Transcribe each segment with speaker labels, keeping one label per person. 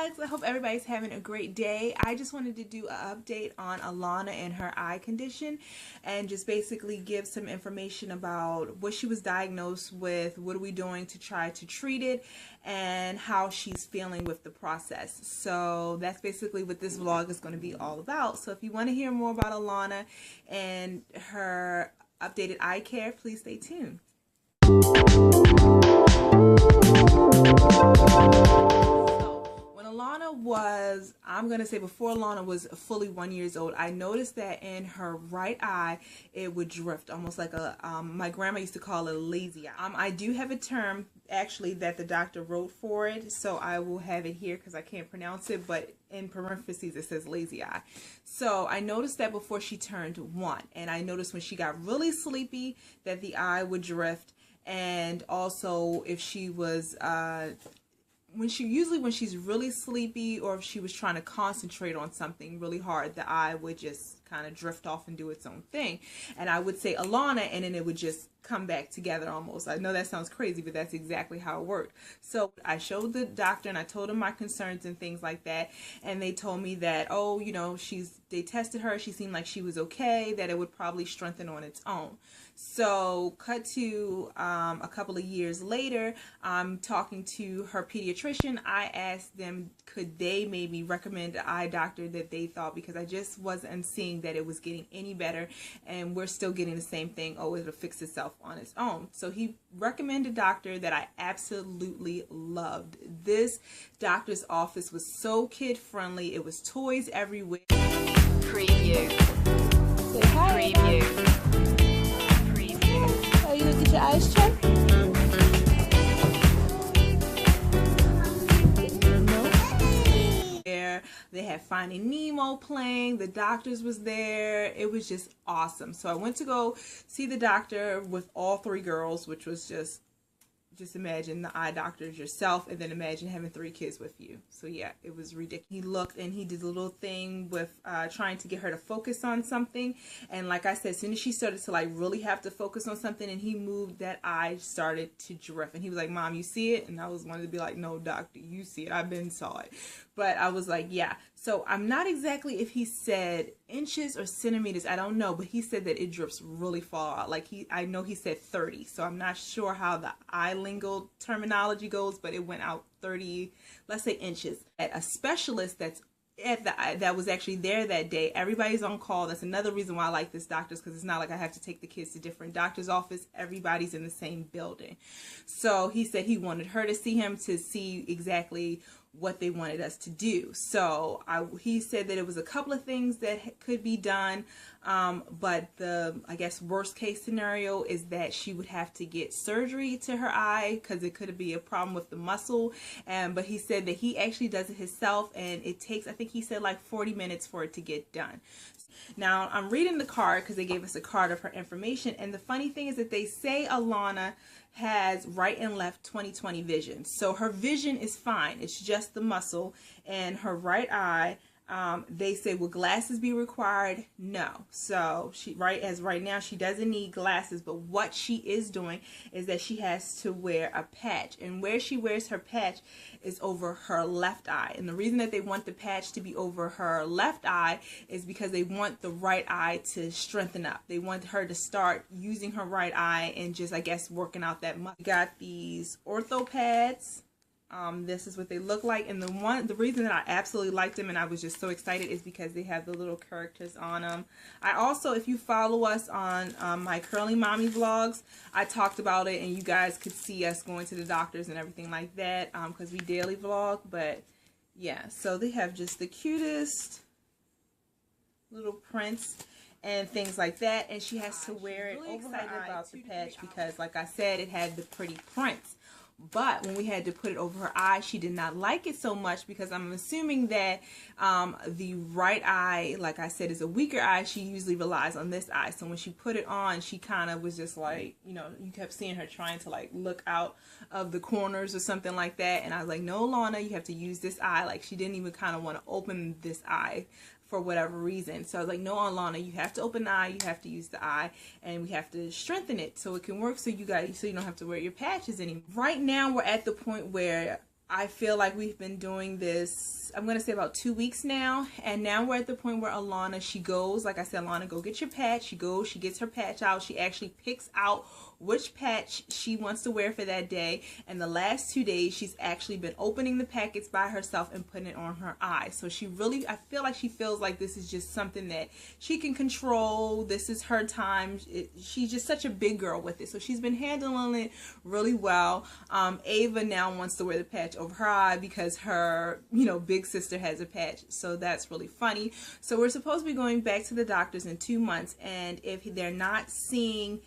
Speaker 1: I hope everybody's having a great day. I just wanted to do an update on Alana and her eye condition and just basically give some information about what she was diagnosed with, what are we doing to try to treat it, and how she's feeling with the process. So that's basically what this vlog is going to be all about. So if you want to hear more about Alana and her updated eye care, please stay tuned. I'm going to say before Lana was fully 1 year old, I noticed that in her right eye, it would drift almost like a, my grandma used to call it a lazy eye. I do have a term actually that the doctor wrote for it, so I will have it here because I can't pronounce it, but in parentheses it says lazy eye. So I noticed that before she turned 1, and I noticed when she got really sleepy that the eye would drift, and also if she was when she's really sleepy, or if she was trying to concentrate on something really hard, the eye would just kind of drift off and do its own thing. And I would say Alana, and then it would just come back together almost. I know that sounds crazy, but that's exactly how it worked. So I showed the doctor and I told him my concerns and things like that, and they told me that, oh, you know, they tested her, she seemed like she was okay, that it would probably strengthen on its own. So cut to a couple of years later, I'm talking to her pediatrician. I asked them, could they maybe recommend an eye doctor that they thought, because I just wasn't seeing that it was getting any better, and we're still getting the same thing, oh, it'll fix itself on its own. So he recommended a doctor that I absolutely loved. This doctor's office was so kid friendly. It was toys everywhere.
Speaker 2: Preview.
Speaker 3: Say hi.
Speaker 2: Preview.
Speaker 3: Oh, you gonna get your eyes checked?
Speaker 1: They had Finding Nemo playing, the doctors was there, it was just awesome. So I went to go see the doctor with all 3 girls, which was just imagine the eye doctors yourself, and then imagine having 3 kids with you. So yeah, it was ridiculous. He looked and he did a little thing with trying to get her to focus on something, and like I said, as soon as she started to like really have to focus on something and he moved, that eye started to drift, and he was like, Mom, you see it? And I was wanted to be like, no doctor, you see it, I've been saw it. But I was like, yeah. So I'm not exactly if he said inches or centimeters, I don't know, but he said that it drifts really far out. Like I know he said 30, so I'm not sure how the eye lingo terminology goes, but it went out 30, let's say inches. At a specialist that's that was actually there that day. Everybody's on call. That's another reason why I like this doctor's, because it's not like I have to take the kids to different doctor's office. Everybody's in the same building. So he said he wanted her to see him to see exactly what they wanted us to do. So he said that it was a couple of things that could be done, but the, I guess, worst case scenario is that she would have to get surgery to her eye, because it could be a problem with the muscle. But he said that he actually does it himself, and it takes, I think he said, like 40 minutes for it to get done. Now I'm reading the card because they gave us a card of her information, and the funny thing is that they say Alana has right and left 20/20 vision. So her vision is fine. It's just the muscle, and her right eye, they say, will glasses be required? No. So right now she doesn't need glasses, but what she is doing is that she has to wear a patch, and where she wears her patch is over her left eye. And the reason that they want the patch to be over her left eye is because they want the right eye to strengthen up. They want her to start using her right eye and just, I guess, working out that muscle. We got these ortho pads. This is what they look like, and the reason that I absolutely liked them and I was just so excited is because they have the little characters on them. I also, if you follow us on my Curly Mommy vlogs, I talked about it, and you guys could see us going to the doctors and everything like that, because we daily vlog. But yeah, so they have just the cutest little prints and things like that, and she has to wear it over her eye. About the patch because, like I said, it had the pretty prints. But when we had to put it over her eye, she did not like it so much, because I'm assuming that the right eye, like I said, is a weaker eye. She usually relies on this eye. So when she put it on, she kind of was just like, you know, you kept seeing her trying to like look out of the corners or something like that. And I was like, no, Lana, you have to use this eye. Like, she didn't even kind of want to open this eye for whatever reason. So I was like, no, Alana, you have to open the eye, you have to use the eye, and we have to strengthen it so it can work, so you don't have to wear your patches anymore. Right now we're at the point where I feel like we've been doing this, I'm going to say about 2 weeks now. And now we're at the point where Alana, she goes, like I said, Alana, go get your patch. She goes, she gets her patch out. She actually picks out which patch she wants to wear for that day. And the last 2 days, she's actually been opening the packets by herself and putting it on her eye. So she really, I feel like she feels like this is just something that she can control. This is her time. She's just such a big girl with it. So she's been handling it really well. Ava now wants to wear the patch over her eye because her, big sister has a patch. So that's really funny. So we're supposed to be going back to the doctors in 2 months, and if they're not seeing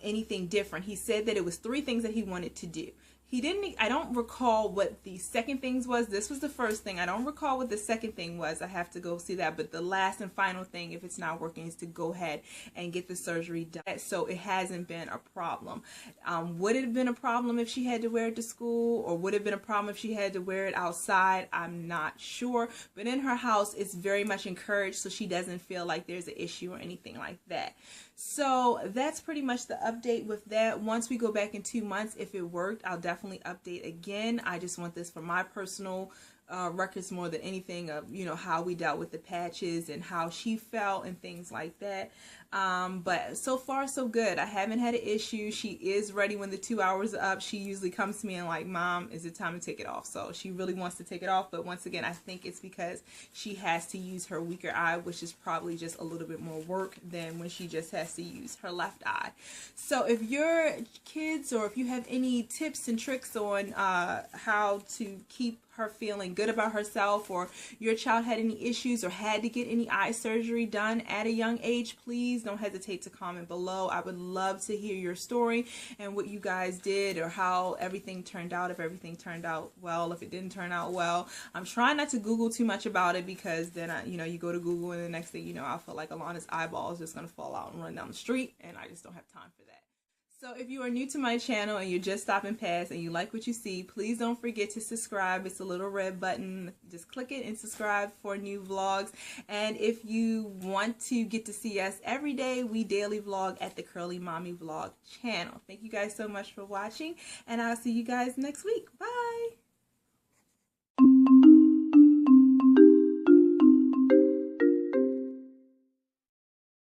Speaker 1: anything different, he said that it was 3 things that he wanted to do. I don't recall what the second things was. This was the first thing. I don't recall what the second thing was. I have to go see that. But the last and final thing, if it's not working, is to go ahead and get the surgery done. So it hasn't been a problem. Would it have been a problem if she had to wear it to school? Or would it have been a problem if she had to wear it outside? I'm not sure. But in her house, it's very much encouraged, so she doesn't feel like there's an issue or anything like that. So that's pretty much the update with that. Once we go back in 2 months, if it worked, I'll definitely update again. I just want this for my personal records more than anything of, how we dealt with the patches and how she felt and things like that. But so far so good. I haven't had an issue. She is ready when the 2 hours are up. She usually comes to me and like, Mom, is it time to take it off? So she really wants to take it off. But once again, I think it's because she has to use her weaker eye, which is probably just a little bit more work than when she just has to use her left eye. So if your kids, or if you have any tips and tricks on how to keep her feeling good about herself, or your child had any issues or had to get any eye surgery done at a young age, please don't hesitate to comment below. I would love to hear your story and what you guys did, or how everything turned out, if everything turned out well, if it didn't turn out well. I'm trying not to Google too much about it, because then you go to Google and the next thing you know, I feel like Alana's eyeball is just going to fall out and run down the street, and I just don't have time for that. So if you are new to my channel and you're just stopping past and you like what you see, please don't forget to subscribe. It's a little red button. Just click it and subscribe for new vlogs. And if you want to get to see us every day, we daily vlog at the Curly Mommy Vlog channel. Thank you guys so much for watching, and I'll see you guys next week. Bye!